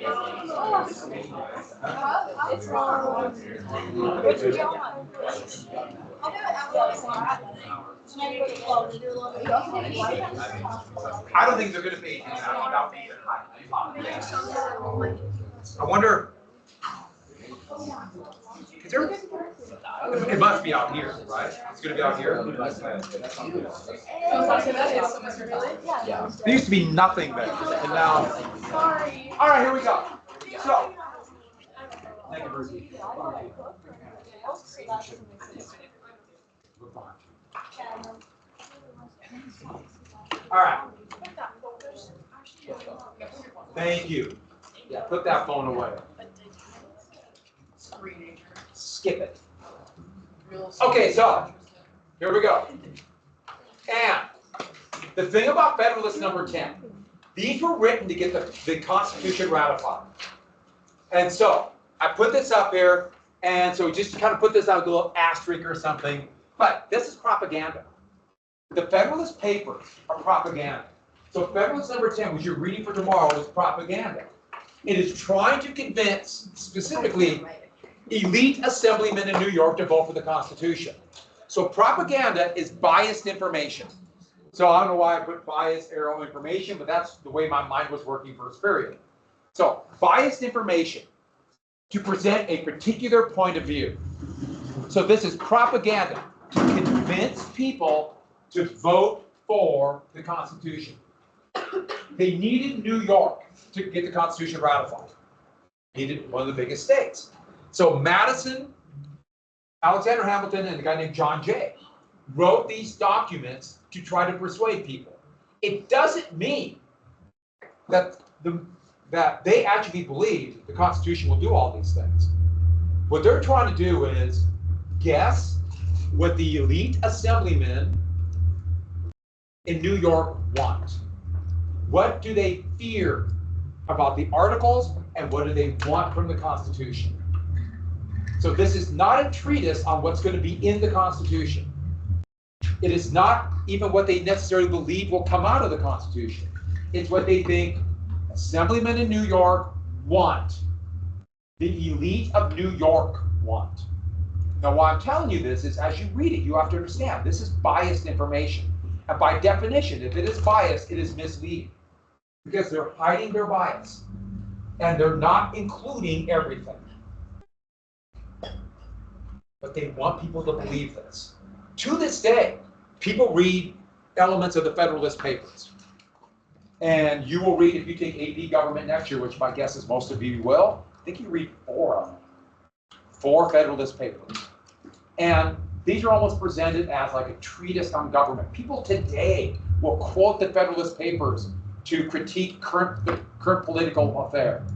I don't think they're going to be without being high. I wonder. Is there? It must be out here, right? It's going to be out here. There used to be nothing there, and now. All right, here we go. So. All right. Thank you. Yeah, put that phone away. Skip it. Okay, so here we go. And the thing about Federalist number 10, these were written to get the Constitution ratified. And so I put this up here, and so we just kind of put this out with a little asterisk or something. But this is propaganda. The Federalist Papers are propaganda. So Federalist number 10, which you're reading for tomorrow, is propaganda. It is trying to convince, specifically, elite assemblymen in New York to vote for the Constitution. So propaganda is biased information. So I don't know why I put biased arrow information, but that's the way my mind was working first period. So biased information to present a particular point of view. So this is propaganda to convince people to vote for the Constitution. They needed New York to get the Constitution ratified. Needed one of the biggest states. So Madison, Alexander Hamilton, and a guy named John Jay wrote these documents to try to persuade people. It doesn't mean that they actually believe the Constitution will do all these things. What they're trying to do is guess what the elite assemblymen in New York want. What do they fear about the Articles, and what do they want from the Constitution? So this is not a treatise on what's going to be in the Constitution. It is not even what they necessarily believe will come out of the Constitution. It's what they think assemblymen in New York want. The elite of New York want. Now, why I'm telling you this is, as you read it, you have to understand this is biased information. And by definition, if it is biased, it is misleading. Because they're hiding their bias. And they're not including everything. But they want people to believe this. To this day, people read elements of the Federalist Papers. And you will read, if you take AP Government next year, which my guess is most of you will, I think you read 4 of them. 4 Federalist Papers. And these are almost presented as like a treatise on government. People today will quote the Federalist Papers to critique the current political affair,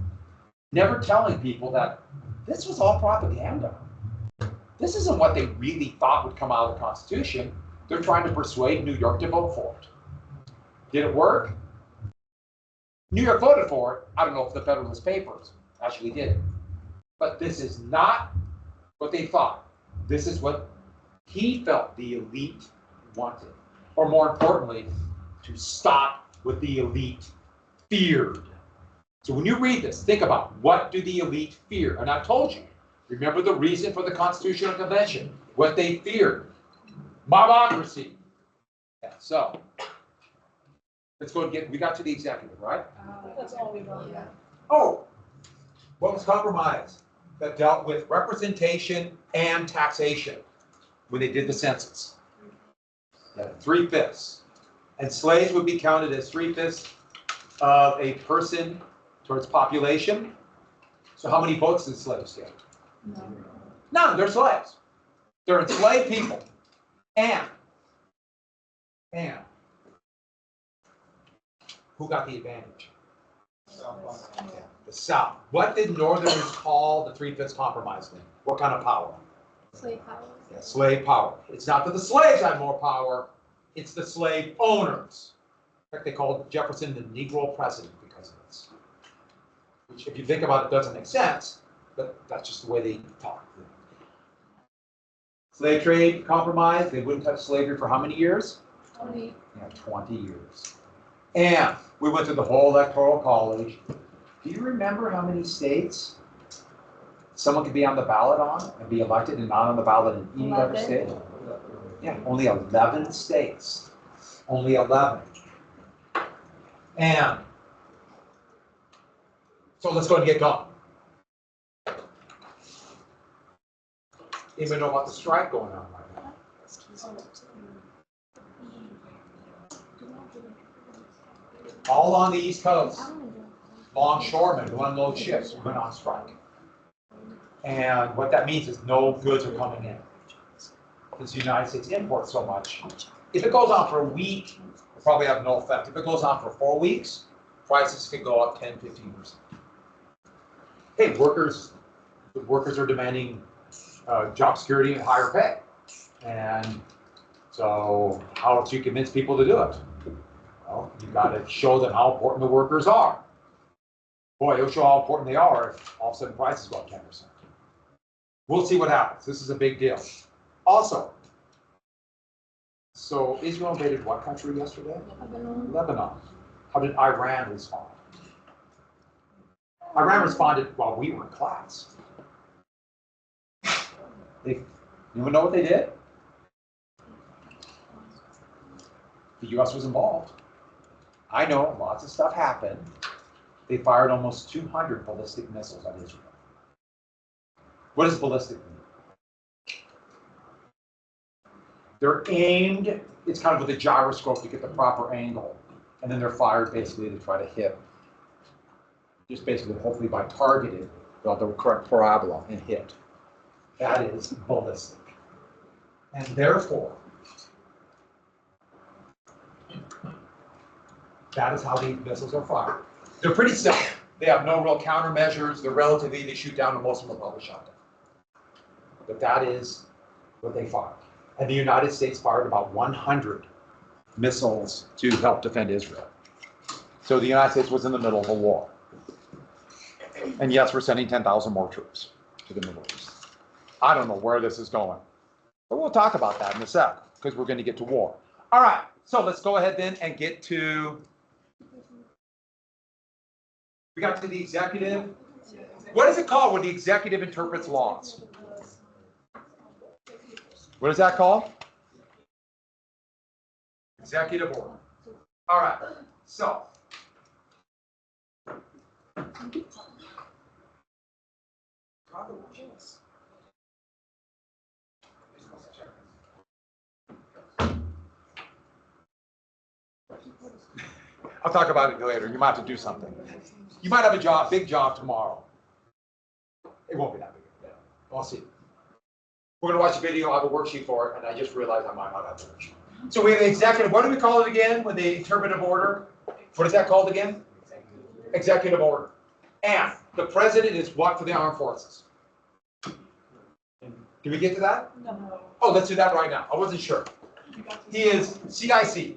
never telling people that this was all propaganda. This isn't what they really thought would come out of the Constitution. They're trying to persuade New York to vote for it. Did it work? New York voted for it. I don't know if the Federalist Papers actually did it. But this is not what they thought. This is what he felt the elite wanted. Or more importantly, to stop what the elite feared. So when you read this, think about, what do the elite fear? And I told you, remember the reason for the Constitutional Convention, what they feared. Mobocracy. Yeah, so let's go and we got to the executive, right? That's all we want, yeah. Oh, what was compromised? That dealt with representation and taxation when they did the census. 3/5. And slaves would be counted as 3/5 of a person towards population. So how many votes did slaves get? None, they're slaves. They're enslaved people. And who got the advantage? The South. What did Northerners call the 3/5 compromise thing? What kind of power? Slave power. Yeah, slave power. It's not that the slaves had more power, it's the slave owners. In fact, they called Jefferson the Negro president because of this. Which, if you think about it, doesn't make sense, but that's just the way they talk. Slave trade compromise, they wouldn't touch slavery for how many years? 20. Yeah, 20 years. And we went through the whole Electoral College. Do you remember how many states someone could be on the ballot on and be elected and not on the ballot in any other 11. state? Yeah, only 11 states. Only 11. And so let's go ahead and get going. Anybody know about the strike going on right now? All on the East Coast. Longshoremen who unload ships went on strike. And what that means is no goods are coming in. Because the United States imports so much. If it goes on for a week, it'll probably have no effect. If it goes on for 4 weeks, prices could go up 10, 15%. Hey, the workers are demanding job security and higher pay. And so how do you convince people to do it? Well, you got to show them how important the workers are. Boy, it'll show how important they are if all of a sudden prices go up 10%. We'll see what happens. This is a big deal. Also, so Israel invaded what country yesterday? Lebanon. How did Iran respond? Iran responded while we were in class. You even know what they did? The U.S. was involved. I know lots of stuff happened. They fired almost 200 ballistic missiles at Israel. What does ballistic mean? They're aimed, it's kind of with a gyroscope to get the proper angle, and then they're fired basically to try to hit, just basically hopefully by targeting the correct parabola and hit. That is ballistic. And therefore, that is how these missiles are fired. They're pretty simple. They have no real countermeasures. They're relatively, they shoot down, and most of them are probably shot down. But that is what they fired. And the United States fired about 100 missiles to help defend Israel. So the United States was in the middle of a war. And yes, we're sending 10,000 more troops to the Middle East. I don't know where this is going. But we'll talk about that in a sec, because we're going to get to war. All right, so let's go ahead then and get to, we got to the executive. What is it called when the executive interprets laws? What is that called? Executive order. All right, so. I'll talk about it later. You might have to do something. You might have a job, big job tomorrow. It won't be that big. Yeah. I'll see. We're going to watch a video. I have a worksheet for it, and I just realized I might not have the worksheet. So we have the executive. What do we call it again with the interpretive order? What is that called again? Executive order. And the president is what for the armed forces? Did we get to that? No. Oh, let's do that right now. I wasn't sure. He is CIC.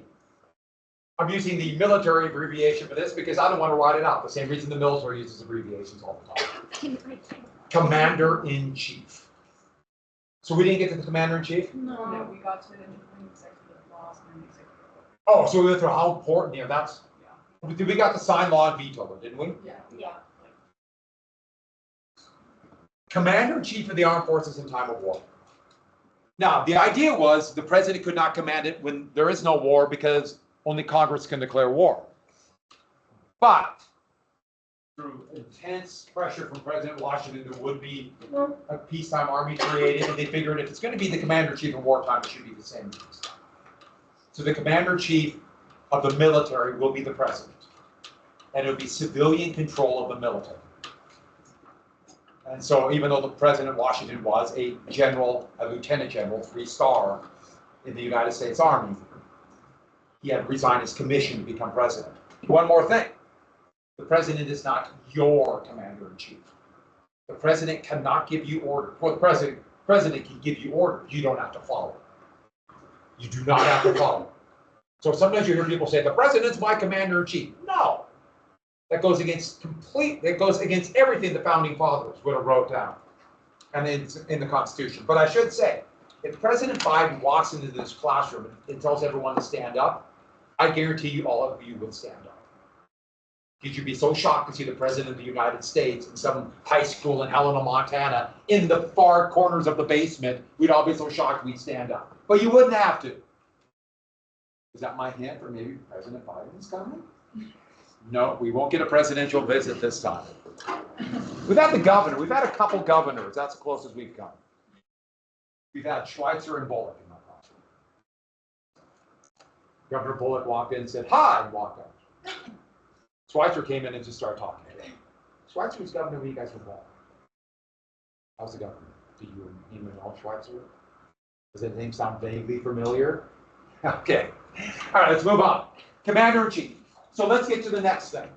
I'm using the military abbreviation for this because I don't want to write it out. The same reason the military uses abbreviations all the time. Commander-in-Chief. So we didn't get to the Commander-in-Chief? No. We got to the executive laws and executive. Oh, so we went through how important, that's, we got the signed law and veto, didn't we? Yeah. Commander-in-Chief of the Armed Forces in time of war. Now, the idea was the president could not command it when there is no war because only Congress can declare war. But through intense pressure from President Washington, there would be a peacetime army created, and they figured if it's going to be the commander-in-chief in wartime, it should be the same in peacetime. So the commander-in-chief of the military will be the president, and it will be civilian control of the military. And so even though the President Washington was a general, a lieutenant general, 3-star in the United States Army, he had resigned his commission to become president. One more thing. The president is not your commander-in-chief. The president cannot give you orders. Well, the president can give you orders. You don't have to follow. You do not have to follow. So sometimes you hear people say, the president's my commander-in-chief. No. That goes against everything the founding fathers would have wrote down and it's in the Constitution. But I should say, if President Biden walks into this classroom and tells everyone to stand up, I guarantee you all of you would stand up. Did you be so shocked to see the President of the United States in some high school in Helena, Montana, in the far corners of the basement? We'd all be so shocked we'd stand up. But you wouldn't have to. Is that my hint for maybe President Biden's coming? No, we won't get a presidential visit this time. We've had the governor. We've had a couple governors. That's the closest we've come. We've had Schweitzer and Bullock in my class. Governor Bullock walked in and said, "Hi," and walked out. Schweitzer came in and just started talking to him. Schweitzer was governor when you guys were born. I was the governor. Do you even know Schweitzer? Does that name sound vaguely familiar? Okay. All right, let's move on. Commander-in-Chief. So let's get to the next thing.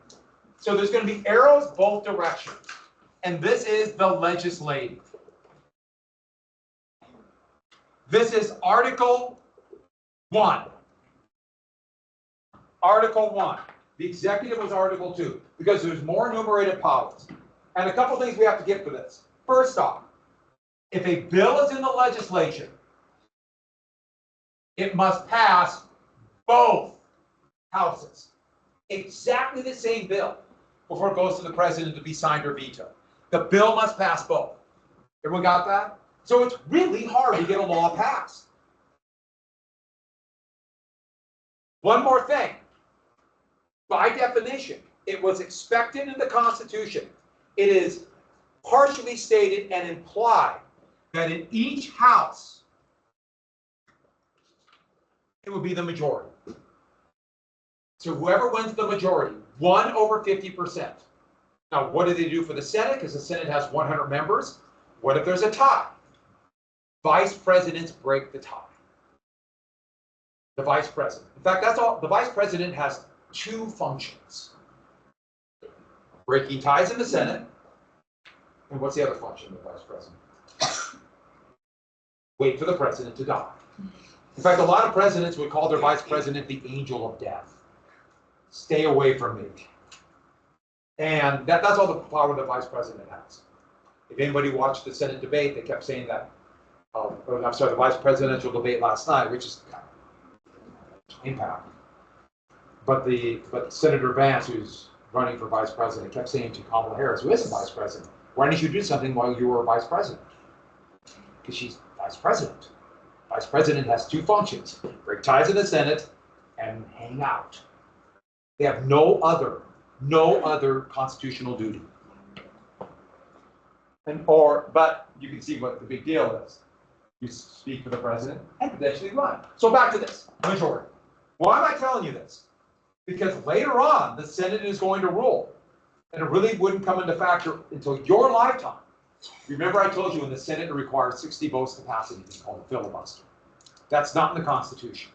So there's going to be arrows both directions. And this is the legislative. This is Article 1. Article 1. The executive was Article 2 because there's more enumerated powers. And a couple things we have to get for this. First off, if a bill is in the legislature, it must pass both houses. Exactly the same bill before it goes to the president to be signed or vetoed. The bill must pass both. Everyone got that? So it's really hard to get a law passed. One more thing. By definition, it was expected in the Constitution. It is partially stated and implied that in each house, it would be the majority. So whoever wins the majority, 1 over 50%. Now, what do they do for the Senate? Because the Senate has 100 members. What if there's a tie? Vice presidents break the tie. The vice president. In fact, that's all. The vice president has 2 functions. Breaking ties in the Senate. And what's the other function of the vice president? Wait for the president to die. In fact, a lot of presidents would call their vice president the angel of death. Stay away from me. And that's all the power the vice president has. If anybody watched the Senate debate, they kept saying that, the vice presidential debate last night, which is impact. But Senator Vance, who's running for vice president, kept saying to Kamala Harris, who is a vice president, why didn't you do something while you were vice president? Because she's vice president. Vice president has 2 functions: break ties in the Senate and hang out. They have no other constitutional duty. But you can see what the big deal is. You speak for the president and potentially run. So back to this, majority. Why am I telling you this? Because later on, the Senate is going to rule, and it really wouldn't come into factor until your lifetime. Remember I told you in the Senate it requires 60 votes to pass anything called a filibuster. That's not in the Constitution.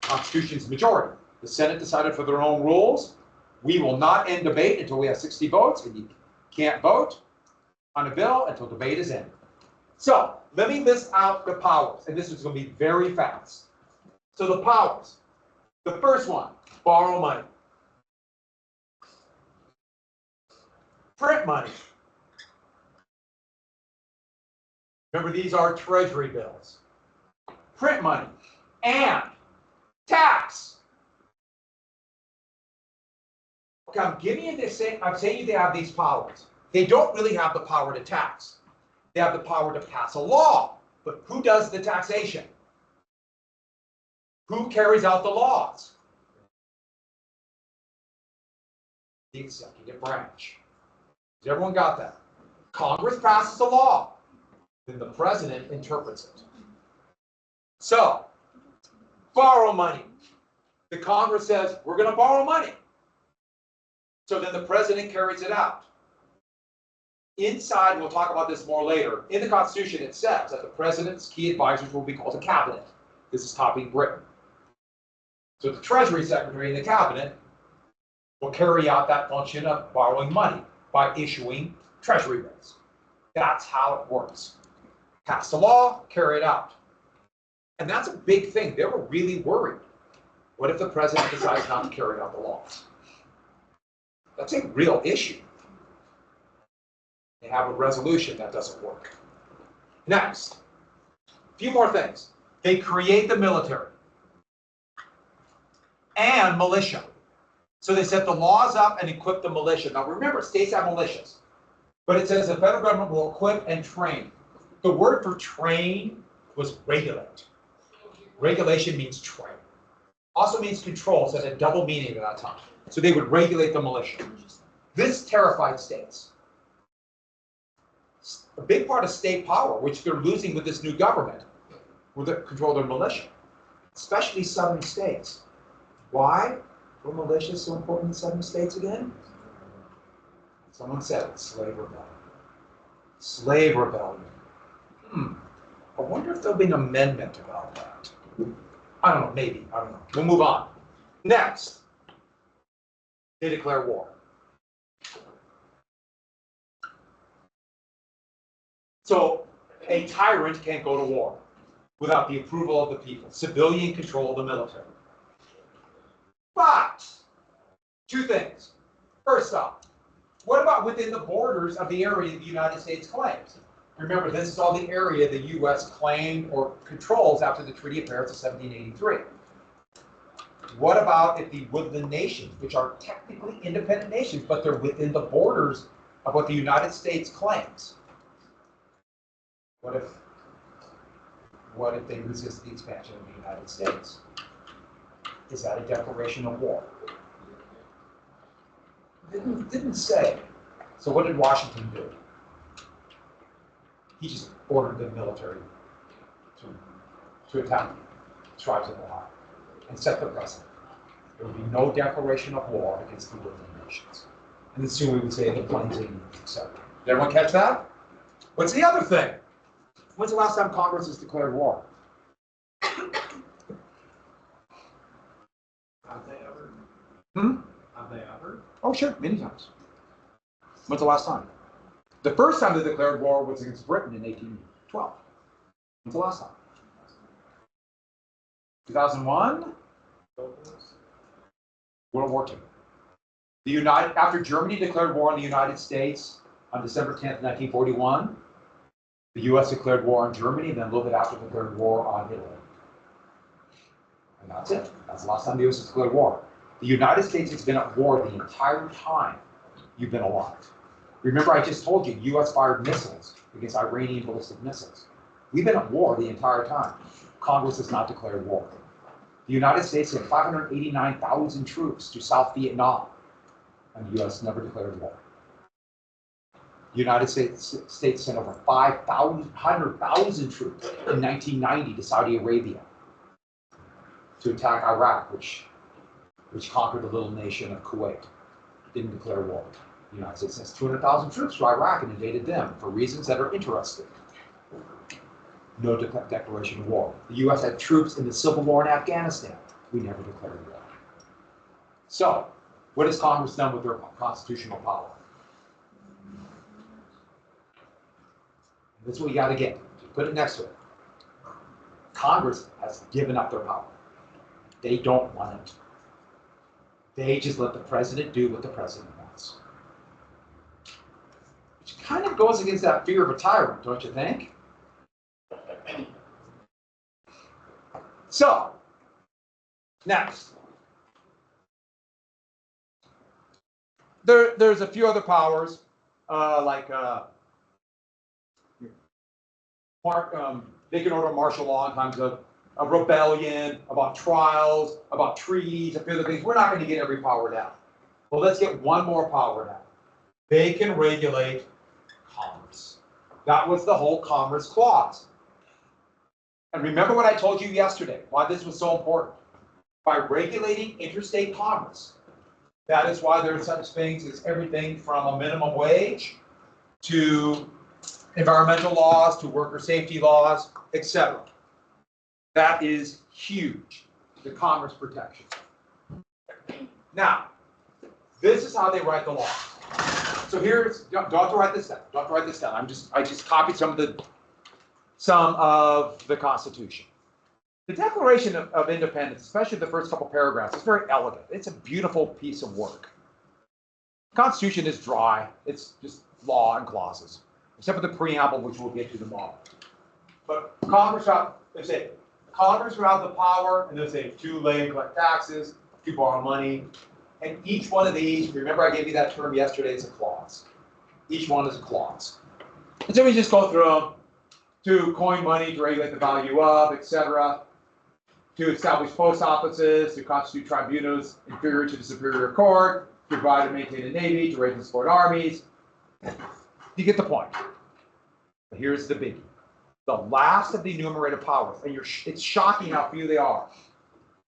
The Constitution's majority. The Senate decided for their own rules. We will not end debate until we have 60 votes, and you can't vote on a bill until debate is ended. So let me list out the powers, and this is going to be very fast. So the powers. The first one, borrow money. Print money. Remember, these are treasury bills. Print money and tax. Okay, I'm giving you this. I'm saying they have these powers. They don't really have the power to tax. They have the power to pass a law. But who does the taxation? Who carries out the laws? The executive branch. Has everyone got that? Congress passes a law. Then the president interprets it. So, borrow money. The Congress says, we're going to borrow money. So then the president carries it out. Inside, we'll talk about this more later, in the Constitution it says that the president's key advisors will be called a cabinet. This is copying Britain. So the Treasury Secretary and the cabinet will carry out that function of borrowing money by issuing treasury bills. That's how it works. Pass a law, carry it out. And that's a big thing. They were really worried. What if the president decides not to carry out the laws? That's a real issue. They have a resolution that doesn't work. Next, a few more things. They create the military and militia. So they set the laws up and equip the militia. Now remember, states have militias, but it says the federal government will equip and train. The word for train was regulate. Regulation means train. Also means control, so it had double meaning at that time. So they would regulate the militia. This terrified states. A big part of state power, which they're losing with this new government, will control their militia, especially southern states. Why were militias so important in southern states again? Someone said it, slave rebellion. Slave rebellion. I wonder if there'll be an amendment about that. I don't know, maybe, I don't know. We'll move on. Next, they declare war. So a tyrant can't go to war without the approval of the people. Civilian control of the military. But, two things. First off, what about within the borders of the area the United States claims? Remember, this is all the area the U.S. claimed or controls after the Treaty of Paris of 1783. What about if the woodland nations, which are technically independent nations, but they're within the borders of what the United States claims? What if they resist the expansion of the United States? Is that a declaration of war? Didn't say. So what did Washington do? He just ordered the military to attack tribes of Ohio and set the precedent. There would be no declaration of war against the woodland nations. And then soon we would say the Plains Indians, etc. Did everyone catch that? What's the other thing? When's the last time Congress has declared war? Have they ever? Have they ever? Oh, sure, many times. When's the last time? The first time they declared war was against Britain in 1812. When's the last time? 2001? World War II. After Germany declared war on the United States on December 10th, 1941, the U.S. declared war on Germany, and then a little bit after declared war on Italy. And that's it. That's the last time the U.S. has declared war. The United States has been at war the entire time you've been alive. Remember, I just told you, U.S. fired missiles against Iranian ballistic missiles. We've been at war the entire time. Congress has not declared war. The United States sent 589,000 troops to South Vietnam, and the U.S. never declared war. The United States sent over 100,000 troops in 1990 to Saudi Arabia to attack Iraq, which conquered the little nation of Kuwait. Didn't declare war. The United States sent 200,000 troops to Iraq and invaded them for reasons that are interesting. No declaration of war. The U.S. had troops in the Civil War in Afghanistan. We never declared war. So, what has Congress done with their constitutional power? That's what you got to get. Just put it next to it. Congress has given up their power. They don't want it. They just let the president do what the president wants. Which kind of goes against that fear of a tyrant, don't you think? So, next. There's a few other powers, they can order martial law in times of rebellion, about trials, about treaties, a few other things. We're not going to get every power down. Well, let's get one more power down. They can regulate commerce. That was the whole Commerce Clause. And remember what I told you yesterday, why this was so important. By regulating interstate commerce, that is why there are such things as everything from a minimum wage to environmental laws to worker safety laws, etc. That is huge, the commerce protection. Now, this is how they write the law. So here's, don't have to write this down. Don't have to write this down. I just copied some of the Constitution. The Declaration of Independence, especially the first couple paragraphs, is very elegant. It's a beautiful piece of work. The Constitution is dry. It's just law and clauses, except for the preamble, which we'll get to tomorrow. But Congress, they say, Congress will have the power, and they'll say, to lay and collect taxes, to borrow money, And each one of these, remember I gave you that term yesterday, it's a clause. Each one is a clause. And so we just go through them to coin money, to regulate the value of, etc., to establish post offices, to constitute tribunals inferior to the superior court, to provide and maintain a navy, to raise and support armies. You get the point. But here's the biggie. The last of the enumerated powers, and it's shocking how few they are.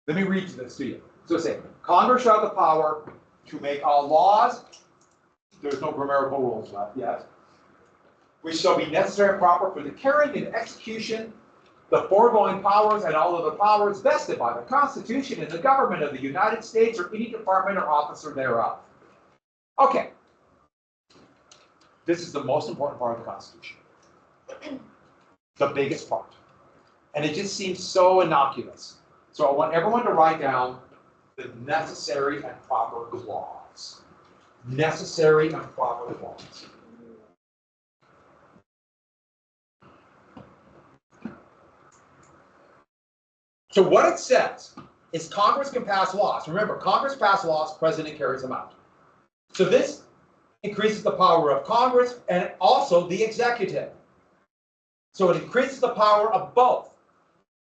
Let me read this to you. So say, Congress shall have the power to make all laws. There's no grammatical rules left yet. Which shall be necessary and proper for the carrying and execution the foregoing powers and all of the powers vested by the Constitution and the government of the United States or any department or officer thereof. Okay. This is the most important part of the Constitution. The biggest part. And it just seems so innocuous. So I want everyone to write down the necessary and proper clause. Necessary and proper clause. So what it says is Congress can pass laws. Remember, Congress passes laws, President carries them out. So this increases the power of Congress and also the executive. So it increases the power of both.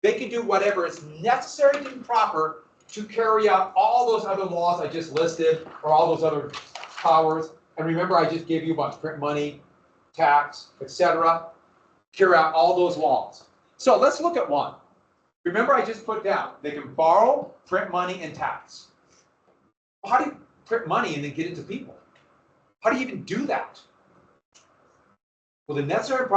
They can do whatever is necessary and proper to carry out all those other laws I just listed, or all those other powers. And remember, I just gave you a bunch: print money, tax, etc. Carry out all those laws. So let's look at one. Remember, I just put down, they can borrow, print money, and tax. Well, how do you print money and then get it to people? How do you even do that? Well, the necessary and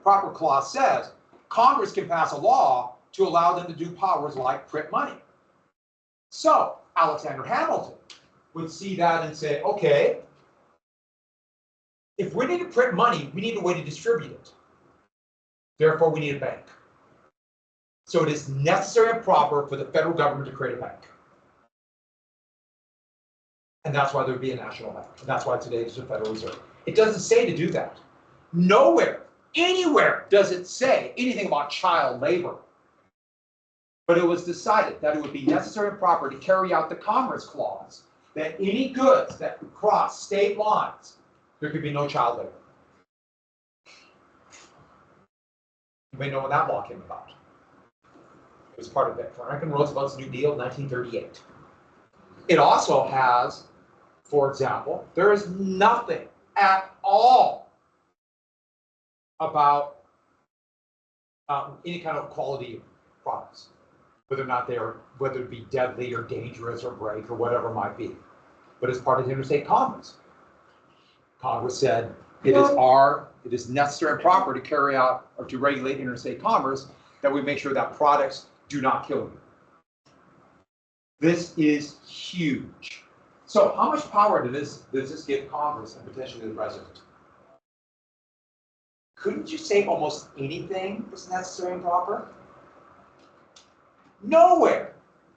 proper clause says Congress can pass a law to allow them to do powers like print money. So Alexander Hamilton would see that and say, okay, if we need to print money, we need a way to distribute it. Therefore, we need a bank. So it is necessary and proper for the federal government to create a bank. And that's why there would be a national bank. And that's why today there's a Federal Reserve. It doesn't say to do that. Nowhere, anywhere does it say anything about child labor. But it was decided that it would be necessary and proper to carry out the Commerce Clause, that any goods that cross state lines, there could be no child labor. You may know when that law came about. It was part of Franklin Roosevelt's New Deal, 1938. It also has, for example, there is nothing at all about any kind of quality products, whether or not they are, whether it be deadly or dangerous or break or whatever it might be. But as part of the interstate commerce, Congress said it is necessary and proper to carry out or to regulate interstate commerce, that we make sure that products do not kill you. This is huge. So how much power does this give Congress and potentially the president? Couldn't you say almost anything is necessary and proper? Nowhere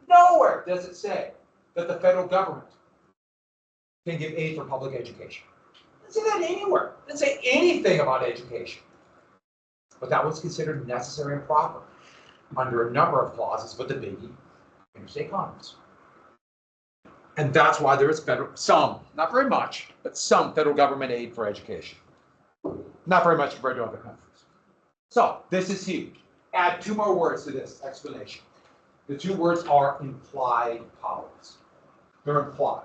does it say that the federal government can give aid for public education. It doesn't say that anywhere. It doesn't say anything about education. But that was considered necessary and proper under a number of clauses, but the biggie, interstate commerce. And that's why there is some, not very much, but some federal government aid for education. Not very much compared to other countries. So this is huge. Add two more words to this explanation. The two words are implied powers. They're implied.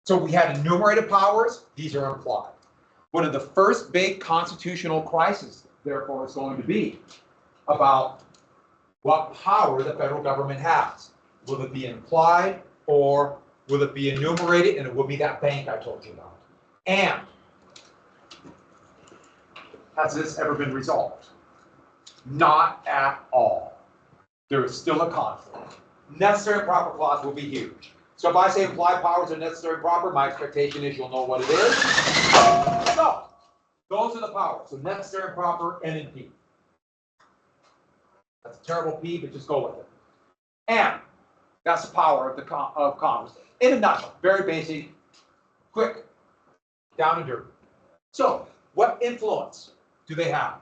So we had enumerated powers. These are implied. One of the first big constitutional crises, therefore, is going to be about what power the federal government has. Will it be implied or will it be enumerated? And it will be that bank I told you about. And has this ever been resolved? Not at all. There is still a conflict. Necessary and proper clause will be huge. So if I say implied powers are necessary and proper, my expectation is you'll know what it is. So those are the powers. So necessary and proper, N and P. That's a terrible P, but just go with it. And that's the power of Congress. In a nutshell, very basic, quick, down and dirty. So what influence do they have?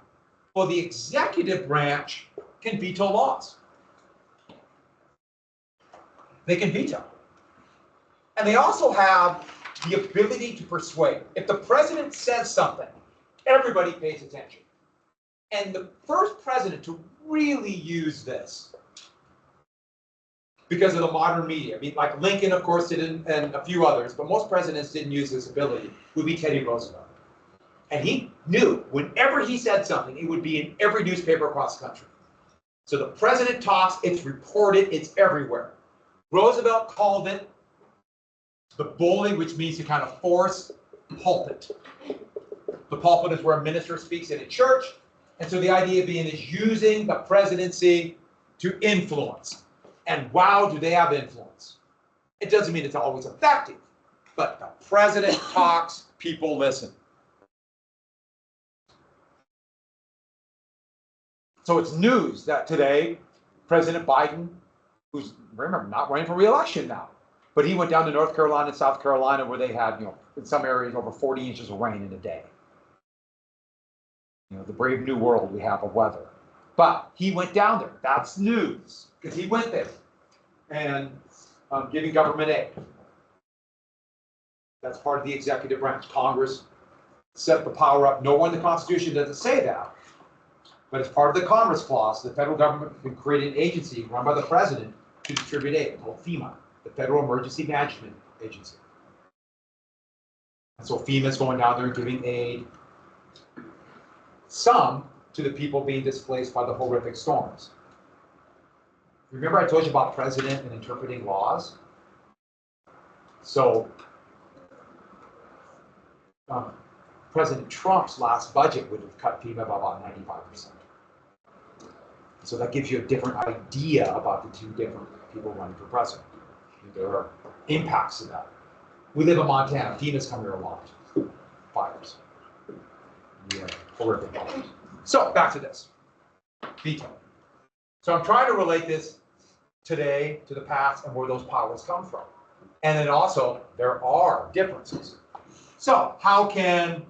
Well, the executive branch can veto laws. They can veto. And they also have the ability to persuade. If the president says something, everybody pays attention. And the first president to really use this, because of the modern media, I mean, like Lincoln, of course, didn't, and a few others, but most presidents didn't use this ability, would be Teddy Roosevelt. And he knew whenever he said something, it would be in every newspaper across the country. So the president talks, it's reported, it's everywhere. Roosevelt called it the bully, which means to kind of force pulpit. The pulpit is where a minister speaks in a church. And so the idea being is using the presidency to influence. And wow, do they have influence. It doesn't mean it's always effective, but the president talks, people listen. So it's news that today, President Biden, who's, remember, not running for re-election now, but he went down to North Carolina and South Carolina where they had, in some areas over 40 inches of rain in a day. The brave new world we have of weather. But he went down there. That's news, because he went there and giving government aid. That's part of the executive branch. Congress set the power up. Nowhere in the Constitution does it say that. But as part of the Commerce Clause, the federal government can create an agency run by the president to distribute aid, called FEMA, the Federal Emergency Management Agency. And so FEMA is going down there and giving aid, some to the people being displaced by the horrific storms. Remember I told you about president and interpreting laws? So President Trump's last budget would have cut FEMA by about 95%. So that gives you a different idea about the two different people running for president. There are impacts to that. We live in Montana. FEMA's come here a lot. Fires. Yeah, horrific fires. So back to this. Veto. So I'm trying to relate this today to the past and where those powers come from. And then also, there are differences. So how can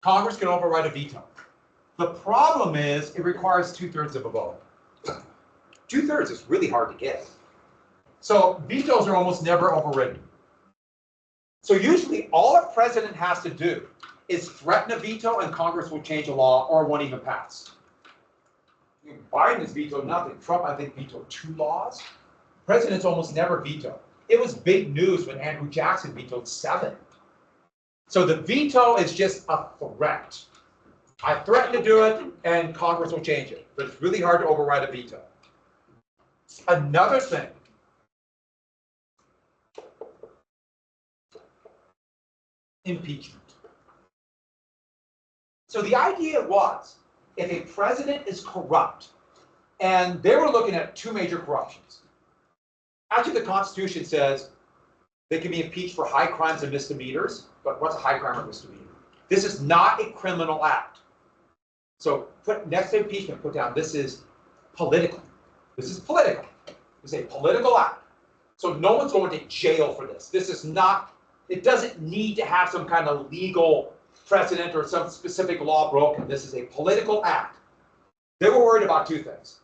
Congress can override a veto? The problem is it requires 2/3 of a vote. 2/3 is really hard to get. So vetoes are almost never overridden. So usually all a president has to do is threaten a veto and Congress will change a law or it won't even pass. Biden has vetoed nothing. Trump, I think, vetoed 2 laws. Presidents almost never veto. It was big news when Andrew Jackson vetoed 7. So the veto is just a threat. I threaten to do it and Congress will change it. But it's really hard to override a veto. Another thing. Impeachment. So the idea was, if a president is corrupt, and they were looking at 2 major corruptions. Actually, the Constitution says they can be impeached for high crimes and misdemeanors, but what's a high crime or misdemeanor? This is not a criminal act. So put next to impeachment, put down, this is political. This is political. It's a political act. So no one's going to jail for this. This is not, it doesn't need to have some kind of legal precedent or some specific law broken. This is a political act. They were worried about 2 things.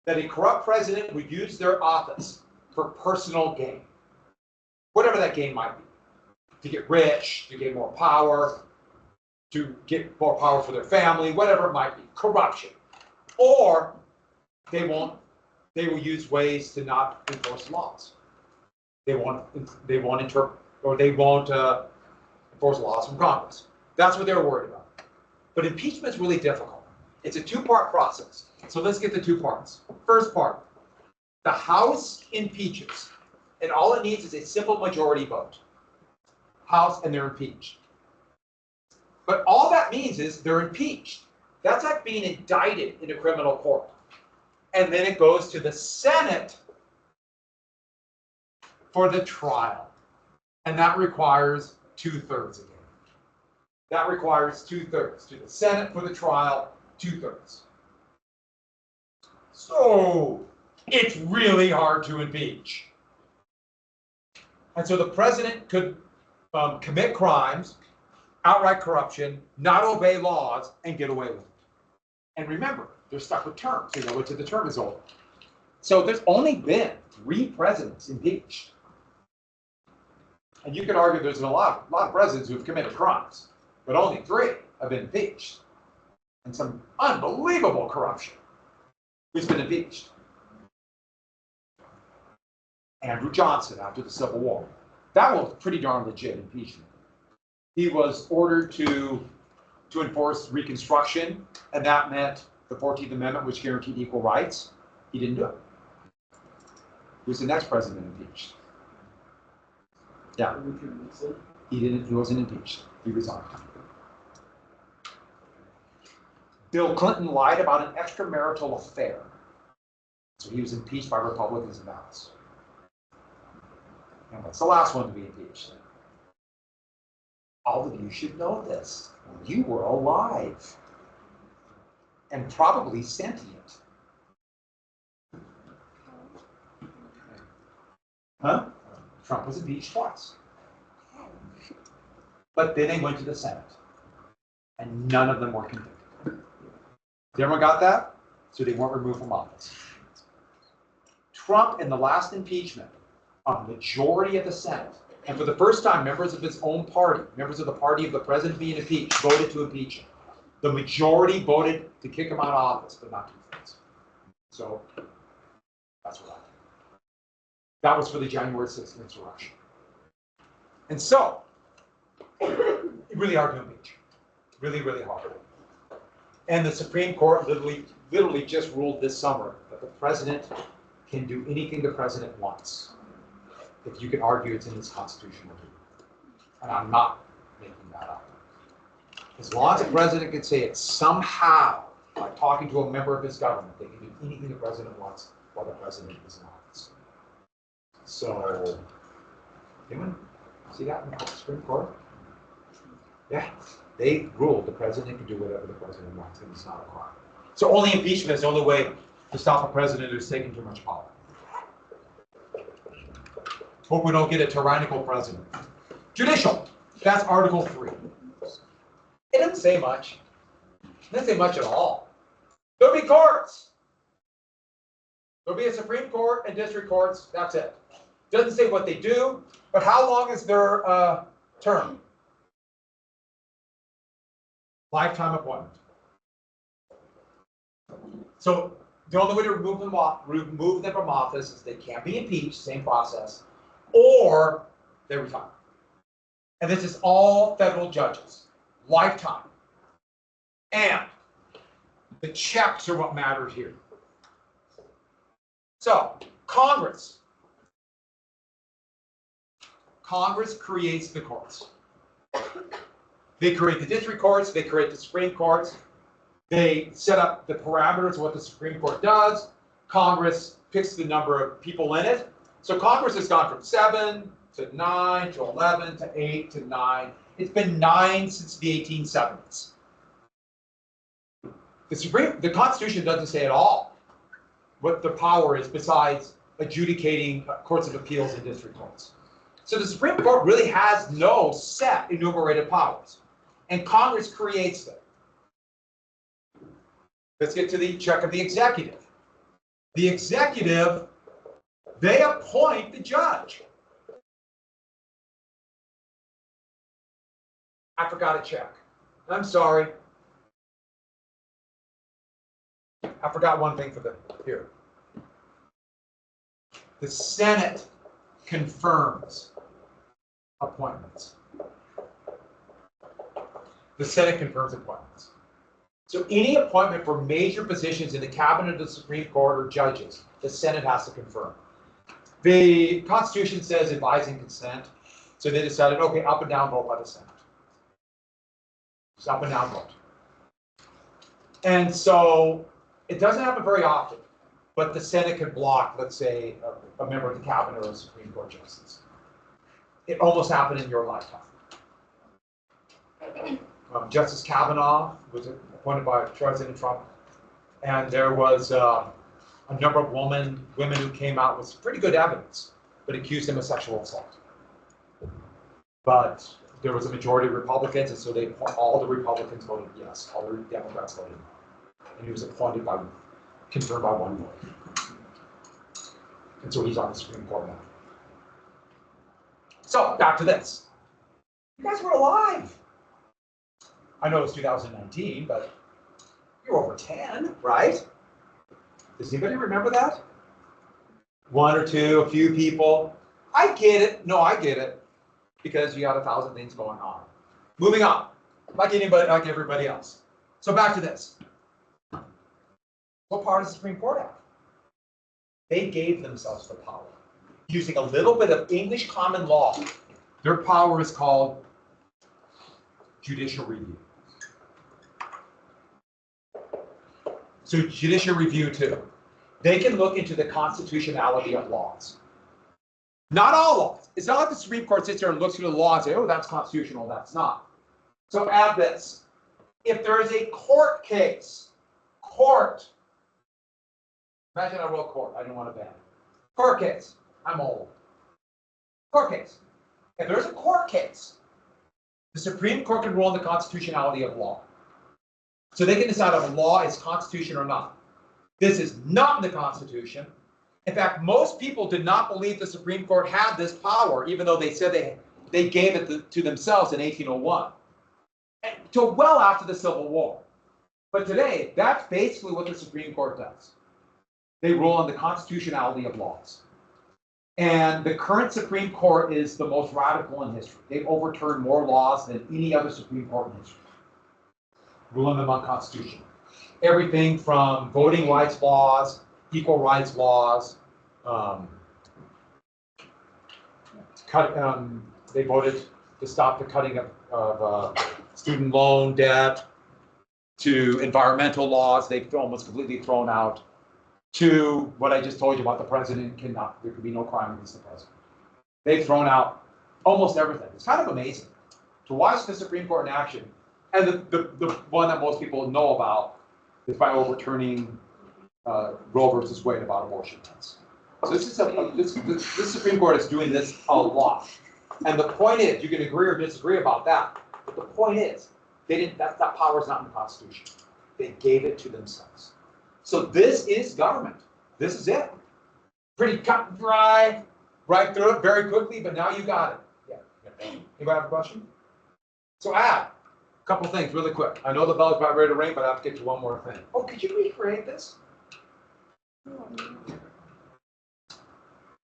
That a corrupt president would use their office for personal gain. Whatever that gain might be. To get rich, to get more power, to get more power for their family, whatever it might be. Corruption. Or they will use ways to not enforce laws. They won't enforce laws from Congress. That's what they're worried about. But impeachment is really difficult. It's a 2-part process. So let's get the 2 parts. First part, the House impeaches, and all it needs is a simple majority vote. House, and they're impeached. But all that means is they're impeached. That's like being indicted in a criminal court. And then it goes to the Senate for the trial. And that requires 2/3 again. That requires 2/3 to the Senate for the trial, 2/3. So it's really hard to impeach. And so the president could commit crimes, outright corruption, not obey laws, and get away with it. And remember, they're stuck with terms. They know until the term is over. So there's only been 3 presidents impeached. And you could argue there's a lot of presidents who've committed crimes, but only 3 have been impeached. And some unbelievable corruption who's been impeached. Andrew Johnson after the Civil War. That was pretty darn legit impeachment. He was ordered to enforce Reconstruction, and that meant the 14th Amendment, which guaranteed equal rights. He didn't do it. Who's the next president impeached? Yeah. He didn't. He wasn't impeached. He resigned. Bill Clinton lied about an extramarital affair, so he was impeached by Republicans in the House. And what's the last one to be impeached? All of you should know this. You were alive and probably sentient. Huh? Trump was impeached twice. But then they went to the Senate, and none of them were convicted. Everyone got that? So they weren't removed from office. Trump, in the last impeachment, a majority of the Senate, and for the first time, members of his own party, members of the party of the president being impeached, voted to impeach him. The majority voted to kick him out of office, but not 2/3. So that's what I think. That was for the January 6th insurrection. And so, really hard to impeach. Really, really hard. And the Supreme Court literally just ruled this summer that the president can do anything the president wants, if you can argue it's in his constitutional duty. And I'm not making that up. As long as the president can say it somehow, by talking to a member of his government, they can do anything the president wants while the president is in office. So, anyone see that in the Supreme Court? Yeah, they ruled the president can do whatever the president wants, and it's not a crime. So only impeachment is the only way to stop a president who's taking too much power. Hope we don't get a tyrannical president. Judicial, that's Article 3. It doesn't say much. It doesn't say much at all. There'll be courts. There'll be a Supreme Court and district courts, that's it. Doesn't say what they do, but how long is their term? Lifetime appointment. So the only way to remove them from office is they can't be impeached, same process, or they retire. And this is all federal judges, lifetime. And the checks are what matters here. So Congress creates the courts. They create the district courts, they create the Supreme Courts, they set up the parameters of what the Supreme Court does. Congress picks the number of people in it. So Congress has gone from 7 to 9 to 11 to 8 to 9. It's been 9 since the 1870s. The Constitution doesn't say at all what the power is besides adjudicating courts of appeals and district courts. So the Supreme Court really has no set enumerated powers, and Congress creates them. Let's get to the check of the executive. The executive, they appoint the judge. I forgot a check. I'm sorry. I forgot one thing here. The Senate confirms appointments. The Senate confirms appointments. So any appointment for major positions in the cabinet of the Supreme Court or judges, the Senate has to confirm. The Constitution says advising consent, so they decided, okay, up and down vote by the Senate. Just up and down vote. And so it doesn't happen very often, but the Senate can block, let's say, a member of the cabinet or a Supreme Court justice. It almost happened in your lifetime. Justice Kavanaugh was appointed by President Trump, and there was a number of women who came out with pretty good evidence, but accused him of sexual assault. But there was a majority of Republicans, and so all the Republicans voted yes, all the Democrats voted no. And he was appointed confirmed by one vote. And so he's on the Supreme Court now. So back to this. You guys were alive. I know it's 2019, but you're over 10, right? Does anybody remember that? One or two, a few people. I get it. No, I get it. Because you got 1,000 things going on. Moving on. Like anybody, like everybody else. So back to this. What power does the Supreme Court have? They gave themselves the power. Using a little bit of English common law. Their power is called judicial review. So judicial review too. They can look into the constitutionality of laws. Not all laws. It's not like the Supreme Court sits there and looks through the law and say, oh, that's constitutional, that's not. So add this. If there is a court case, imagine I wrote court, I didn't want to ban. Court case, I'm old. Court case. If there's a court case, the Supreme Court can rule on the constitutionality of law. So they can decide if a law is constitutional or not. This is not in the Constitution. In fact, most people did not believe the Supreme Court had this power, even though they said they gave it to themselves in 1801, until well after the Civil War. But today, that's basically what the Supreme Court does. They rule on the constitutionality of laws. And the current Supreme Court is the most radical in history. They've overturned more laws than any other Supreme Court in history, ruling them unconstitutional. Everything from voting rights laws, equal rights laws, they voted to stop the cutting of student loan debt, to environmental laws they've almost completely thrown out, to what I just told you about the president there could be no crime against the president. They've thrown out almost everything. It's kind of amazing to watch the Supreme Court in action. And the one that most people know about is by overturning Roe versus Wade about abortion rights. So this Supreme Court is doing this a lot. And the point is, you can agree or disagree about that, but the point is, that power is not in the Constitution. They gave it to themselves. So this is government. This is it. Pretty cut and dry, right through it very quickly, but now you got it. Yeah. Anybody have a question? So add a couple things really quick. I know the bell is about ready to ring, but I have to get to one more thing. Oh, could you recreate this? Yeah,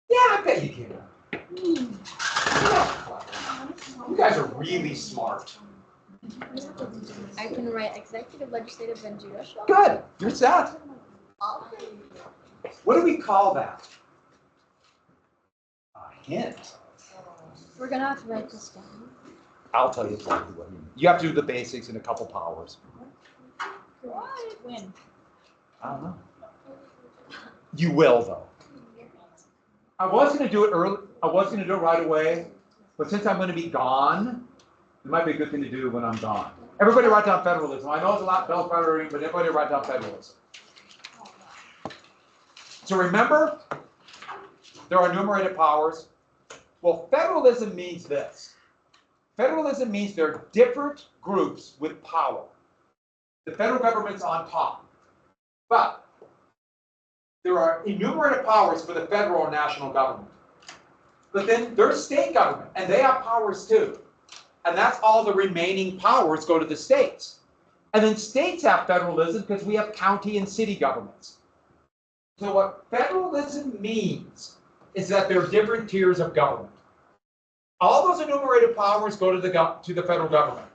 I bet you can. You guys are really smart. I can write executive, legislative, and judicial. Good. You're set. What do we call that? A hint. We're gonna have to write this down. I'll tell you exactly what you mean. You have to do the basics in a couple powers. What? When? I don't know. You will, though. I was going to do it early. I was going to do it right away, but since I'm going to be gone, it might be a good thing to do when I'm gone. Everybody write down federalism. I know it's a lot of federalism, but everybody write down federalism. So remember, there are enumerated powers. Well, federalism means this. Federalism means there are different groups with power. The federal government's on top. But there are enumerated powers for the federal or national government. But then there's state government, and they have powers too. And that's all the remaining powers go to the states. And then states have federalism because we have county and city governments. So what federalism means is that there are different tiers of government. All those enumerated powers go to the federal government.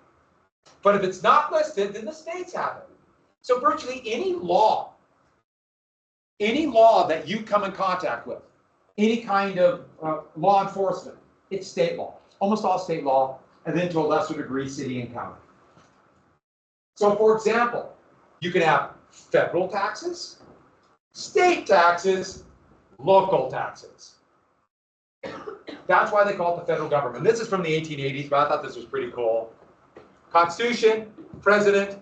But if it's not listed, then the states have it. So virtually any law that you come in contact with, any kind of law enforcement, it's state law. Almost all state law, and then to a lesser degree, city and county. So for example, you can have federal taxes, state taxes, local taxes. That's why they call it the federal government. This is from the 1880s, but I thought this was pretty cool. Constitution, president,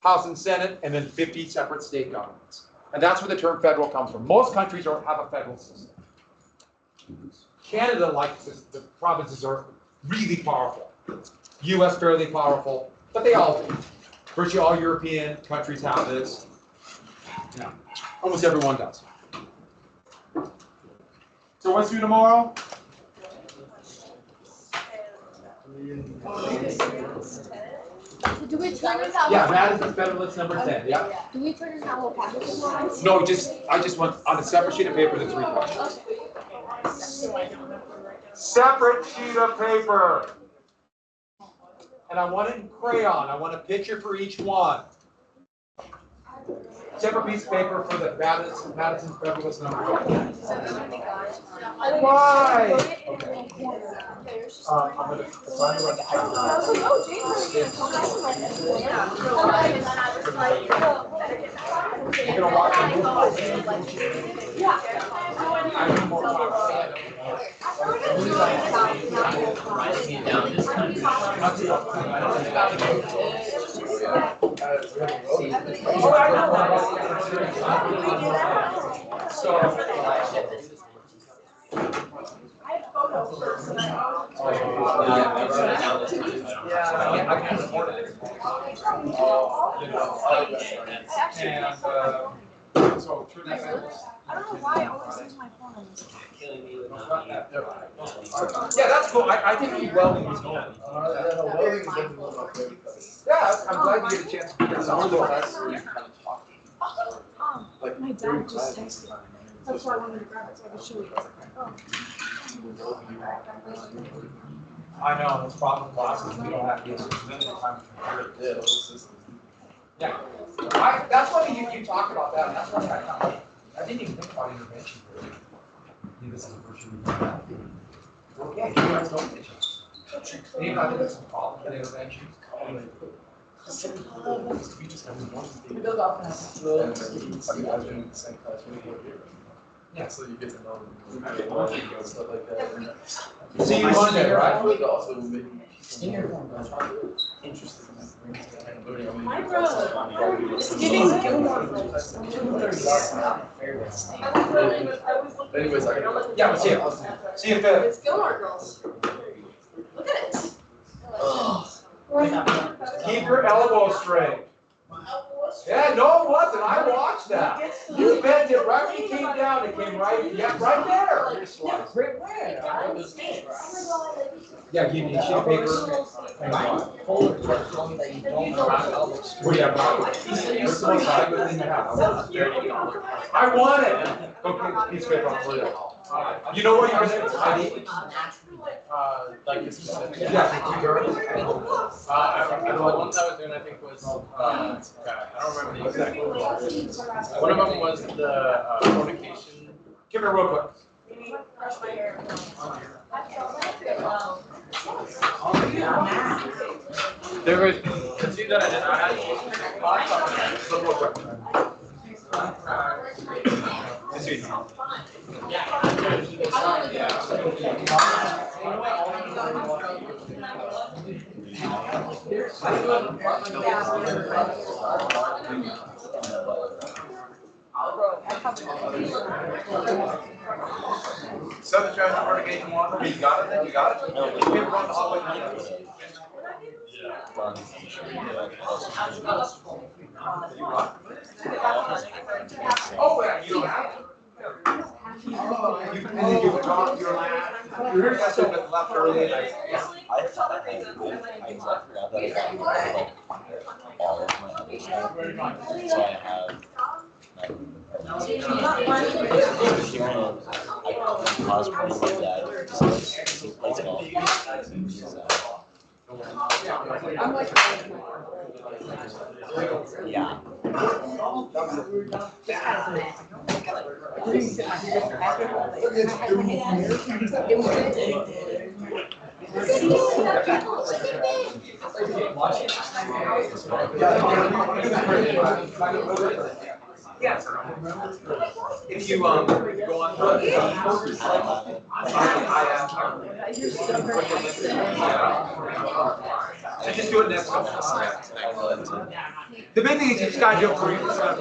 House and Senate, and then 50 separate state governments. And that's where the term federal comes from. Most countries have a federal system. Canada, like the provinces, are really powerful. US fairly powerful, but they all do. Virtually all European countries have this. Yeah, almost everyone does. So what's due tomorrow? So do we turn in that? Yeah, that is the Federalist number 10, yeah. Do we turn in that whole package tomorrow? No, I just want, on a separate sheet of paper, the 3 questions. Separate sheet of paper. And I want it in crayon. I want a picture for each one. Separate piece of paper for the Madison Federalist number 10. Why? Okay. I'm gonna assign the rest You're gonna watch the movie? Yeah. I need more time. I don't know why I always use my phone on this. Yeah, that's cool. I think welding is normal. Yeah, I'm glad you get a chance to figure this out. Like my dad just texted. That's why I wanted to grab it so I could show you. I know, it's problem classes, we don't have this minute time to compare it. Yeah, that's why you talk about that, and that's why I didn't even think about intervention. This is a virtue. Okay, you guys don't think so. Even I think there's some problem with intervention. Yeah, So you get to know them. Stuff like that. see you Monday, right? Also maybe interested in My brother. It's giving Gilmore Girls. Anyways, I gotta go. Yeah, we'll see you. See you Fed. It's Gilmore Girls. Look at it. Keep your elbow straight. Yeah, no, it wasn't. I watched that. You bent it right when you came down. It came right, yeah, right there. Yeah, give me a sheet of paper. Well, yeah, I want it. Okay, piece of paper on the You know what you're gonna study? Like this. Yeah. The ones I was doing, I think was, I don't remember the exact one. One of them was the fornication. Give me a real quick. There was the two that I did not have. Look real quick. This is Southern Traffic Fornication Water, you got it then, you got it? You can run the hallway now. Oh, yeah, you don't have it. And then you would talk your last. You're here, so left early and I forgot that I got like all of my other stuff. So I have I cosplaying my dad just he plays golf. Yeah. Yes. If you go on the so just do it next time. The big thing is you just gotta do it for yourself.